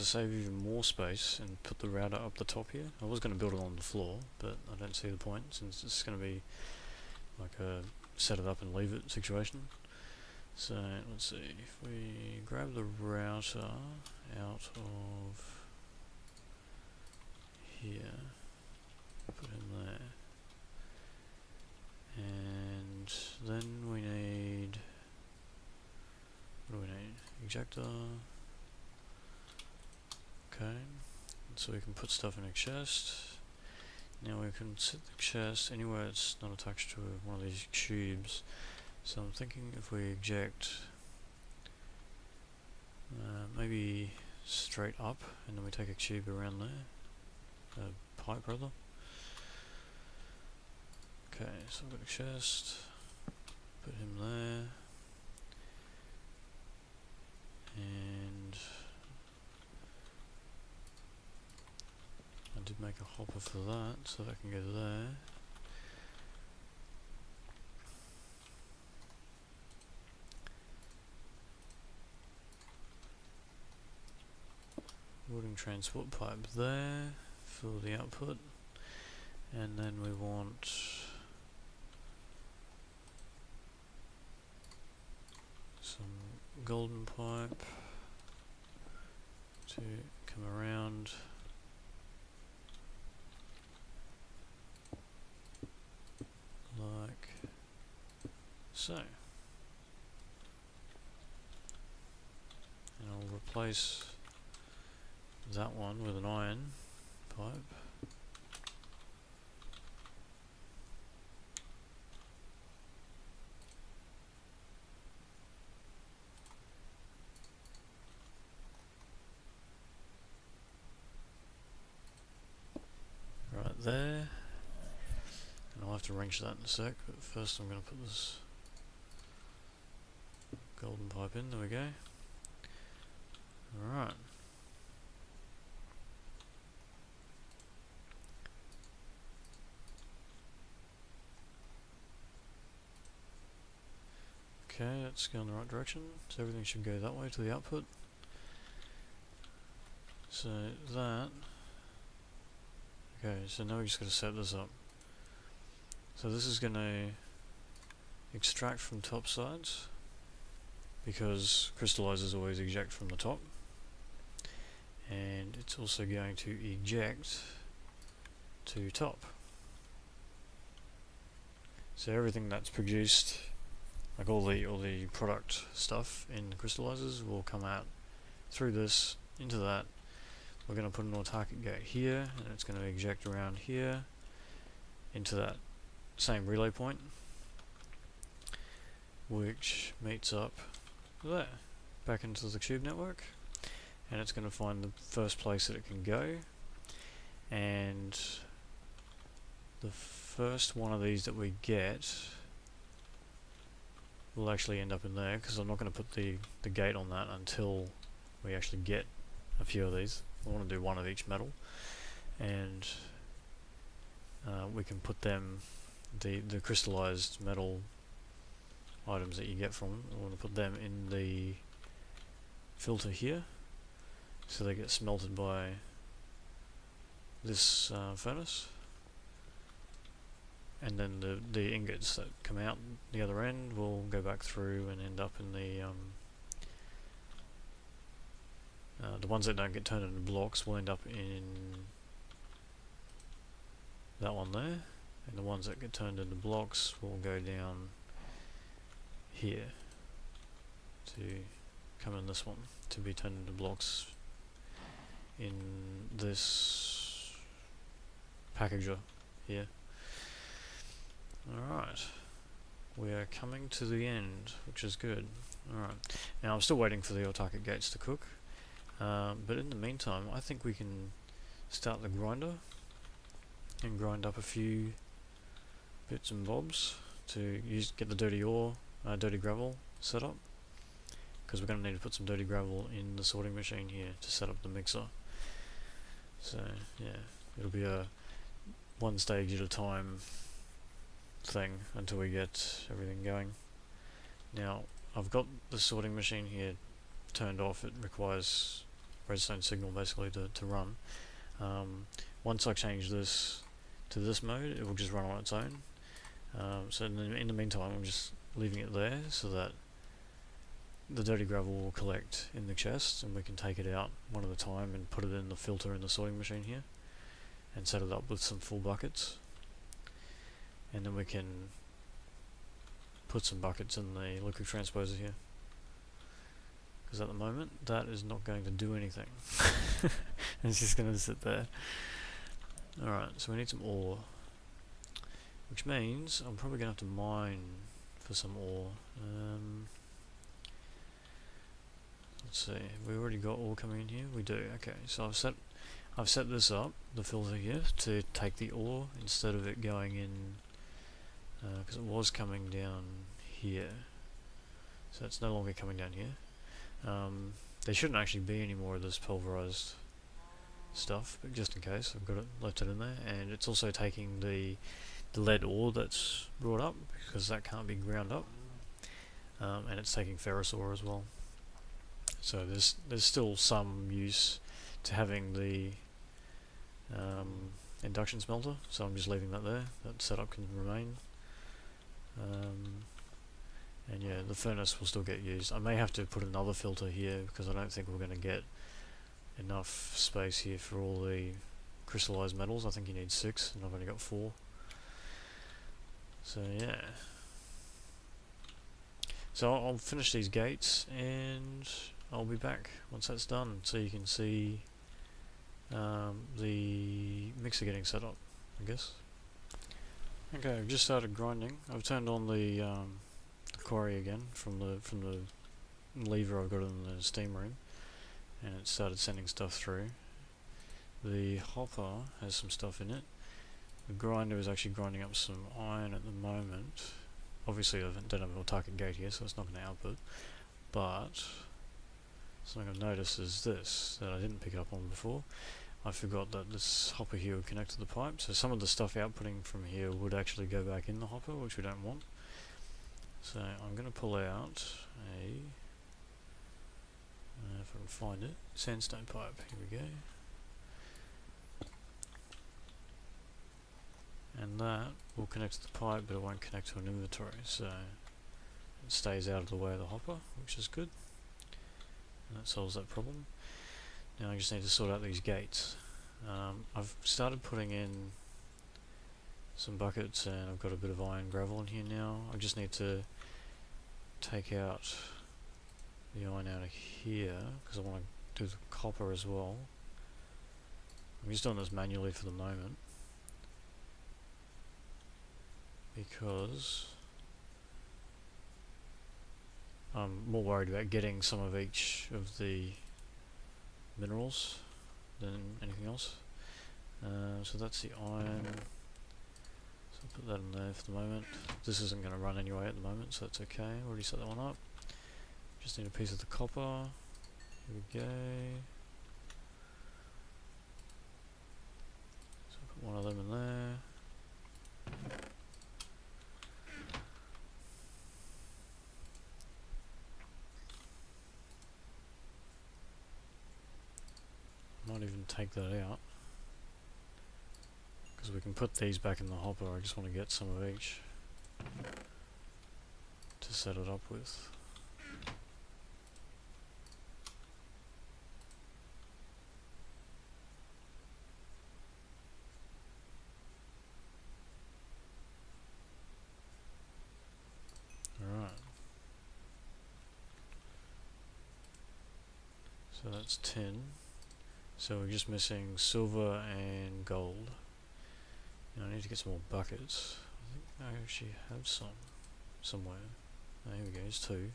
to save even more space and put the router up the top here. I was going to build it on the floor, but I don't see the point since it's going to be like a set it up and leave it situation. So let's see, if we grab the router out of here, put it in there, and then we need, what do we need? Ejector. Okay, so we can put stuff in a chest. Now we can set the chest anywhere it's not attached to one of these tubes. So I'm thinking if we eject maybe straight up, and then we take a tube around there, a pipe rather. Okay, so we've got a chest, put him there, and I did make a hopper for that, so that can go there. Wooden transport pipe there for the output, and then we want some golden pipe to come around like so. And I'll replace that one with an iron pipe. Right there. And I'll have to wrench that in a sec, but first I'm going to put this golden pipe in. There we go. Alright. Okay, let's go in the right direction, so everything should go that way to the output. So that, okay, so now we just got to set this up. So this is going to extract from top sides, because crystallizers always eject from the top, and it's also going to eject to top. So everything that's produced, like all the product stuff in the crystallizers, will come out through this into that. We're going to put an autarkic gate here, and it's going to eject around here into that same relay point, which meets up there, back into the tube network, and it's going to find the first place that it can go, and the first one of these that we get will actually end up in there, because I'm not going to put the gate on that until we actually get a few of these. I want to do one of each metal, and we can put them, the crystallized metal items that you get from them, I want to put them in the filter here, so they get smelted by this furnace, and then the ingots that come out the other end will go back through and end up in the ones that don't get turned into blocks will end up in that one there, and the ones that get turned into blocks will go down here to come in this one to be turned into blocks in this packager here. Alright, we are coming to the end, which is good. Alright, now I'm still waiting for the autarkic gates to cook, but in the meantime I think we can start the grinder and grind up a few bits and bobs to get the dirty gravel set up, because we're going to need to put some dirty gravel in the sorting machine here to set up the mixer. So yeah, it'll be a one stage at a time thing until we get everything going. Now I've got the sorting machine here turned off. It requires redstone signal basically to run. Once I change this to this mode, it will just run on its own. So in the meantime, I'm just leaving it there so that the dirty gravel will collect in the chest, and we can take it out one at a time and put it in the filter in the sorting machine here, and set it up with some full buckets. And then we can put some buckets in the liquid transposer here, because at the moment that is not going to do anything. It's just going to sit there. Alright, so we need some ore, which means I'm probably going to have to mine for some ore. Let's see, we already got ore coming in here? We do, okay. So I've set this up, the filter here, to take the ore instead of it going in, because it was coming down here. So it's no longer coming down here. There shouldn't actually be any more of this pulverized stuff, but just in case, I've got it, left it in there. And it's also taking the lead ore that's brought up, because that can't be ground up. And it's taking ferrous ore as well. So there's still some use to having the induction smelter, so I'm just leaving that there. That setup can remain. And yeah, the furnace will still get used. I may have to put another filter here because I don't think we're going to get enough space here for all the crystallized metals. I think you need 6 and I've only got 4. So yeah. So I'll finish these gates and I'll be back once that's done, so you can see the mixer getting set up, I guess. Okay, I've just started grinding. I've turned on the quarry again from the lever I've got in the steam room, and it started sending stuff through. The hopper has some stuff in it. The grinder is actually grinding up some iron at the moment. Obviously I don't have an autarkic gate here, so it's not going to output, but something I've noticed is this, that I didn't pick up on before. I forgot that this hopper here would connect to the pipe, so some of the stuff outputting from here would actually go back in the hopper, which we don't want. So I'm going to pull out a, if I can find it, sandstone pipe. Here we go. And that will connect to the pipe, but it won't connect to an inventory, so it stays out of the way of the hopper, which is good. And that solves that problem. Now I just need to sort out these gates. I've started putting in some buckets, and I've got a bit of iron gravel in here now. I just need to take out the iron out of here, because I want to do the copper as well. I'm just doing this manually for the moment, because I'm more worried about getting some of each of the minerals than anything else. So that's the iron, so I'll put that in there for the moment. This isn't going to run anyway at the moment, so that's okay. Already set that one up. Just need a piece of the copper. Here we go. So I'll put one of them in there. Might even take that out, because we can put these back in the hopper. I just want to get some of each to set it up with. Alright. So that's 10. So we're just missing silver and gold. Now I need to get some more buckets. I think I actually have some somewhere. Oh, here we go, there's 2.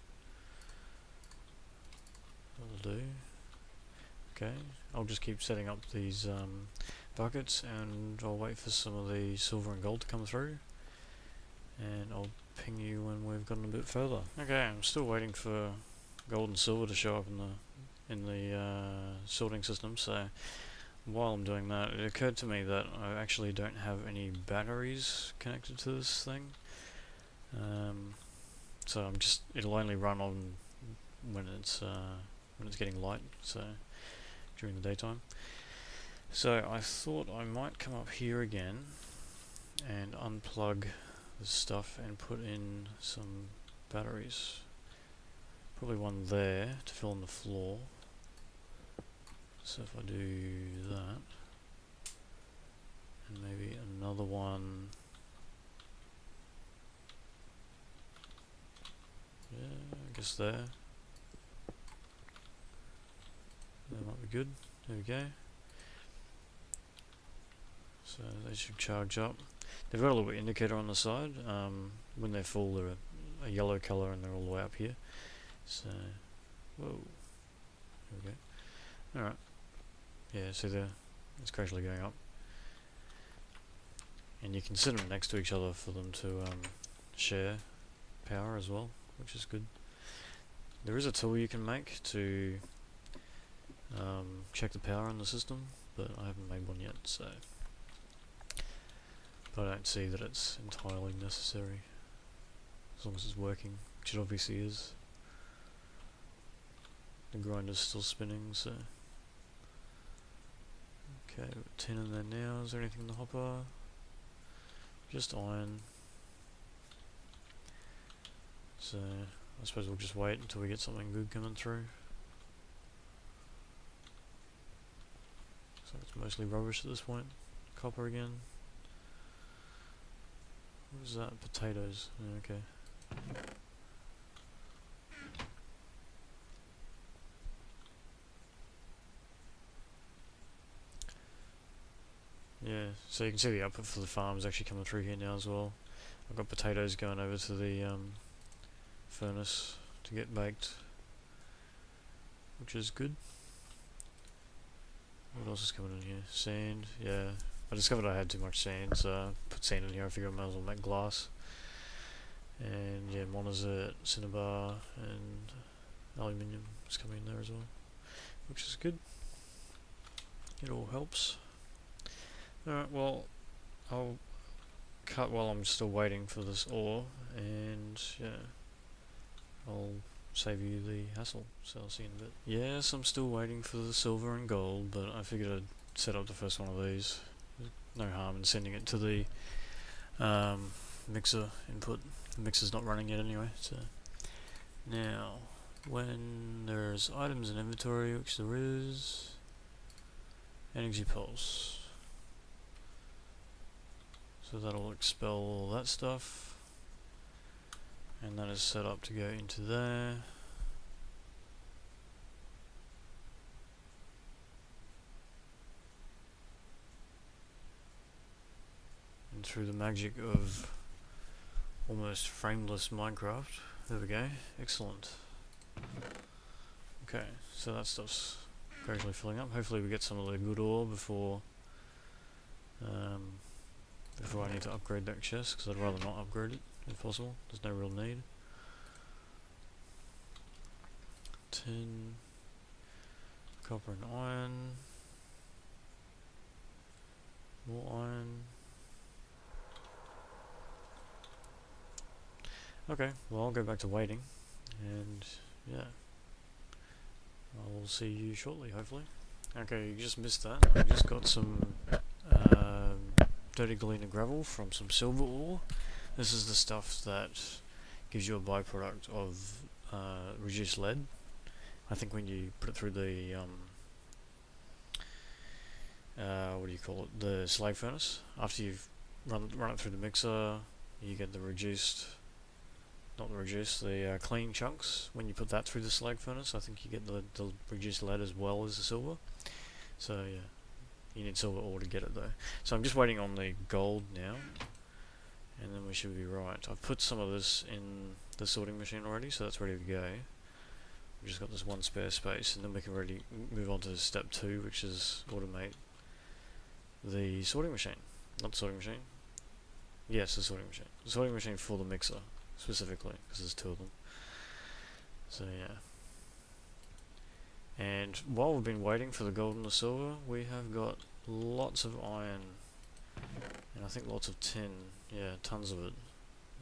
That'll do. Okay, I'll just keep setting up these buckets, and I'll wait for some of the silver and gold to come through, and I'll ping you when we've gotten a bit further. Okay, I'm still waiting for gold and silver to show up in the sorting system. So while I'm doing that, it occurred to me that I actually don't have any batteries connected to this thing. So it'll only run on when it's getting light. So during the daytime. So I thought I might come up here again and unplug this stuff and put in some batteries. Probably one there to fill in the floor. So if I do that, and maybe another one, yeah, I guess there. That might be good. There we go. So they should charge up. They've got a little indicator on the side. When they're full, they're a yellow colour and they're all the way up here. So, whoa. There we go. Alright. Yeah, see there? It's gradually going up. And you can sit them next to each other for them to share power as well, which is good. There is a tool you can make to check the power in the system, but I haven't made one yet, so. But I don't see that it's entirely necessary, as long as it's working, which it obviously is. The grinder's still spinning, so. Okay, we've got 10 in there now. Is there anything in the hopper? Just iron. So, I suppose we'll just wait until we get something good coming through. So it's mostly rubbish at this point. Copper again. What is that? Potatoes. Yeah, okay. Yeah, so you can see the output for the farm is actually coming through here now as well. I've got potatoes going over to the furnace to get baked, which is good. What else is coming in here? Sand, yeah. I discovered I had too much sand, so I put sand in here. I figured I might as well make glass. And yeah, monazite, cinnabar, and aluminium is coming in there as well, which is good. It all helps. Alright, well, I'll cut while I'm still waiting for this ore, and yeah, I'll save you the hassle, so I'll see you in a bit. Yes, I'm still waiting for the silver and gold, but I figured I'd set up the first one of these. No harm in sending it to the mixer input. The mixer's not running yet anyway, so. Now, when there's items in inventory, which there is, energy pulse. So that'll expel all that stuff, and that is set up to go into there. And through the magic of almost frameless Minecraft, there we go, excellent. Okay, so that stuff's gradually filling up. Hopefully we get some of the good ore before I need to upgrade that chest, because I'd rather not upgrade it if possible. There's no real need. 10 copper and iron. More iron. Okay, well I'll go back to waiting, and yeah, I will see you shortly, hopefully. Okay, you just missed that. I just got some dirty Galena gravel from some silver ore. This is the stuff that gives you a byproduct of reduced lead. I think when you put it through the what do you call it? The slag furnace. After you've run it through the mixer, you get the clean chunks. When you put that through the slag furnace, I think you get the reduced lead as well as the silver. So yeah. You need silver ore to get it though. So I'm just waiting on the gold now, and then we should be right. I've put some of this in the sorting machine already, so that's ready to go. We've just got this one spare space, and then we can really move on to step 2, which is automate the sorting machine. Not the sorting machine. Yes, the sorting machine. The sorting machine for the mixer, specifically, because there's 2 of them. So yeah. And while we've been waiting for the gold and the silver, we have got lots of iron, and I think lots of tin, yeah, tons of it,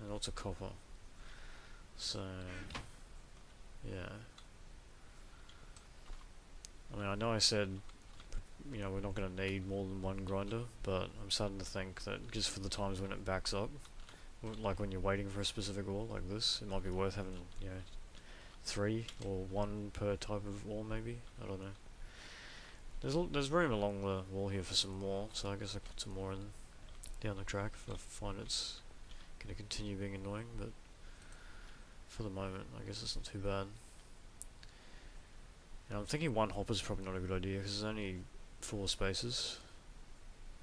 and lots of copper. So, yeah, I mean, I know I said, you know, we're not going to need more than one grinder, but I'm starting to think that just for the times when it backs up, like when you're waiting for a specific ore like this, it might be worth having, you know, 3 or 1 per type of ore maybe. I don't know. There's room along the wall here for some more, so I guess I put some more in down the track if I find it's going to continue being annoying, but for the moment I guess it's not too bad. Now I'm thinking 1 hopper is probably not a good idea because there's only 4 spaces,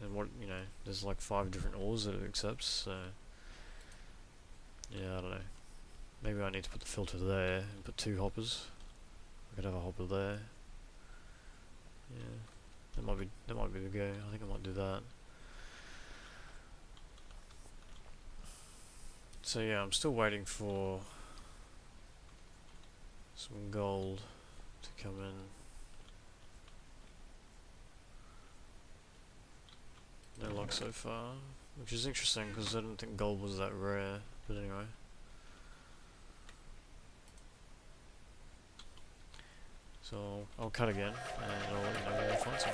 and what, you know, there's like 5 different ores that it accepts, so yeah, I don't know. Maybe I need to put the filter there and put 2 hoppers. I could have a hopper there. Yeah, that might be the go. I think I might do that. So yeah, I'm still waiting for some gold to come in. No luck so far, which is interesting because I didn't think gold was that rare, but anyway. So I'll cut again and I'll let you know when I find some.